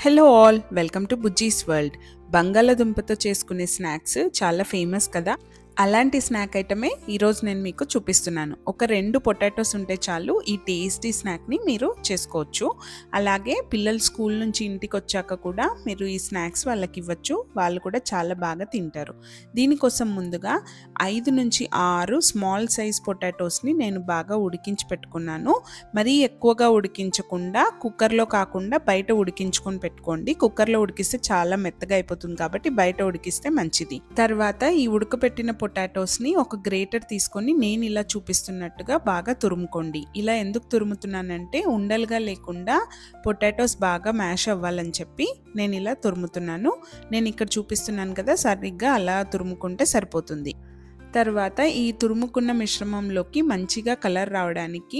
Hello all, welcome to Bujji's world. బంగాళదుంపతో చేసుకునే snacks చాలా ఫేమస్ కదా. అలాంటి స్నాక్ ఐటమే ఈరోజు నేను మీకు చూపిస్తున్నాను. ఒక 2 పొటాటోస్ ఉంటే చాలు ఈ టేస్టీ స్నాక్ని మీరు చేసుకోవచ్చు. అలాగే పిల్లలు స్కూల్ నుంచి ఇంటికి వచ్చాక కూడా మీరు ఈ స్నాక్స్ వాళ్ళకి ఇవ్వచ్చు. వాళ్ళు కూడా చాలా బాగా తింటారు. దీనికోసం ముందుగా 5 నుంచి 6 స్మాల్ సైజ్ పొటాటోస్ని నేను బాగా ఉడికించి పెట్టుకున్నాను. మరీ ఎక్కువగా ఉడికించకుండా కుక్కర్లో కాకుండా బయట ఉడికించుకొని పెట్టుకోండి. కుక్కర్లో ఉడికిస్తే చాలా మెత్తగా అయిపోతుంది కాబట్టి బయట ఉడికిస్తే మంచిది. తర్వాత ఈ ఉడకపెట్టిన పొటాటోస్ని ఒక గ్రేటర్ తీసుకొని నేను ఇలా చూపిస్తున్నట్టుగా బాగా తురుముకోండి. ఇలా ఎందుకు తురుముతున్నానంటే ఉండలుగా లేకుండా పొటాటోస్ బాగా మ్యాష్ అవ్వాలని చెప్పి నేను ఇలా తురుముతున్నాను. నేను ఇక్కడ చూపిస్తున్నాను కదా, సరిగ్గా అలా తురుముకుంటే సరిపోతుంది. తర్వాత ఈ తురుముకున్న మిశ్రమంలోకి మంచిగా కలర్ రావడానికి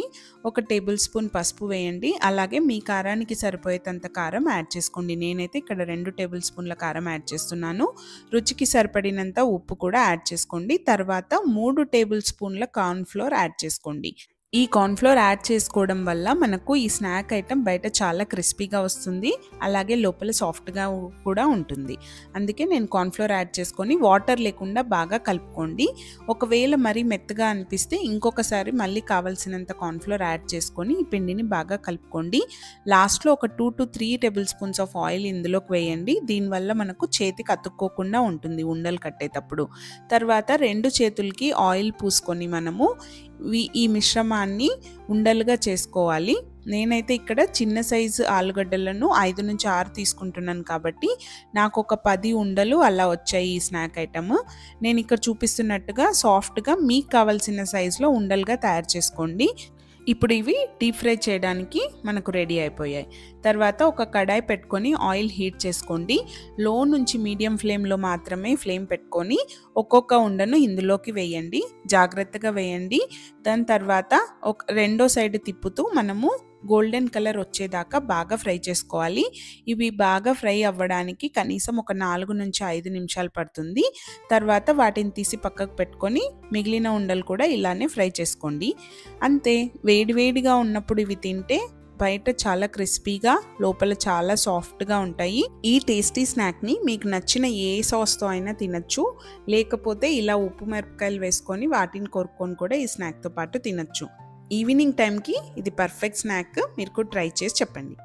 1 టేబుల్ స్పూన్ పసుపు వేయండి. అలాగే మీ కారానికి సరిపోయేంత కారం యాడ్ చేసుకోండి. నేనైతే ఇక్కడ 2 టేబుల్ స్పూన్ల కారం యాడ్ చేస్తున్నాను. రుచికి సరిపడినంత ఉప్పు కూడా యాడ్ చేసుకోండి. తర్వాత 3 టేబుల్ స్పూన్ల కార్న్ ఫ్లోర్ యాడ్ చేసుకోండి. ఈ కార్న్ఫ్లోర్ యాడ్ చేసుకోవడం వల్ల మనకు ఈ స్నాక్ ఐటెం బయట చాలా క్రిస్పీగా వస్తుంది, అలాగే లోపల సాఫ్ట్గా కూడా ఉంటుంది. అందుకే నేను కార్న్ఫ్లోర్ యాడ్ చేసుకొని వాటర్ లేకుండా బాగా కలుపుకోండి. ఒకవేళ మరీ మెత్తగా అనిపిస్తే ఇంకొకసారి మళ్ళీ కావాల్సినంత కార్న్ఫ్లోర్ యాడ్ చేసుకొని ఈ పిండిని బాగా కలుపుకోండి. లాస్ట్లో ఒక 2 to 3 table spoons of oil ఇందులోకి వేయండి. దీనివల్ల మనకు చేతికి అతుక్కోకుండా ఉంటుంది ఉండలు కట్టేటప్పుడు. తర్వాత 2 చేతులకి ఆయిల్ పూసుకొని మనము ఈ మిశ్రమాన్ని ఉండలుగా చేసుకోవాలి. నేనైతే ఇక్కడ చిన్న సైజు ఆలుగడ్డలను 5 నుంచి 6 తీసుకుంటున్నాను కాబట్టి నాకు ఒక 10 ఉండలు అలా వచ్చాయి ఈ స్నాక్ ఐటమ్. నేను ఇక్కడ చూపిస్తున్నట్టుగా సాఫ్ట్గా మీకు కావాల్సిన సైజులో ఉండలుగా తయారు చేసుకోండి. ఇప్పుడు ఇవి డీప్ ఫ్రై చేయడానికి మనకు రెడీ అయిపోయాయి. తర్వాత ఒక కడాయి పెట్టుకొని ఆయిల్ హీట్ చేసుకోండి. లో నుంచి మీడియం ఫ్లేమ్లో మాత్రమే ఫ్లేమ్ పెట్టుకొని ఒక్కొక్క ఉండను ఇందులోకి వేయండి. జాగ్రత్తగా వేయండి. దాని తర్వాత రెండో సైడ్ తిప్పుతూ మనము గోల్డెన్ కలర్ వచ్చేదాకా బాగా ఫ్రై చేసుకోవాలి. ఇవి బాగా ఫ్రై అవ్వడానికి కనీసం ఒక 4 నుంచి 5 నిమిషాలు పడుతుంది. తర్వాత వాటిని తీసి పక్కకు పెట్టుకొని మిగిలిన ఉండలు కూడా ఇలానే ఫ్రై చేసుకోండి. అంతే, వేడివేడిగా ఉన్నప్పుడు ఇవి తింటే బయట చాలా క్రిస్పీగా లోపల చాలా సాఫ్ట్గా ఉంటాయి. ఈ టేస్టీ స్నాక్ని మీకు నచ్చిన ఏ సాస్తో అయినా తినచ్చు, లేకపోతే ఇలా ఉప్పు మిరపకాయలు వేసుకొని వాటిని కొరుక్కొని కూడా ఈ స్నాక్తో పాటు తినచ్చు. ఈవినింగ్ టైంకి ఇది పర్ఫెక్ట్ స్నాక్. మీరు కూడా ట్రై చేసి చెప్పండి.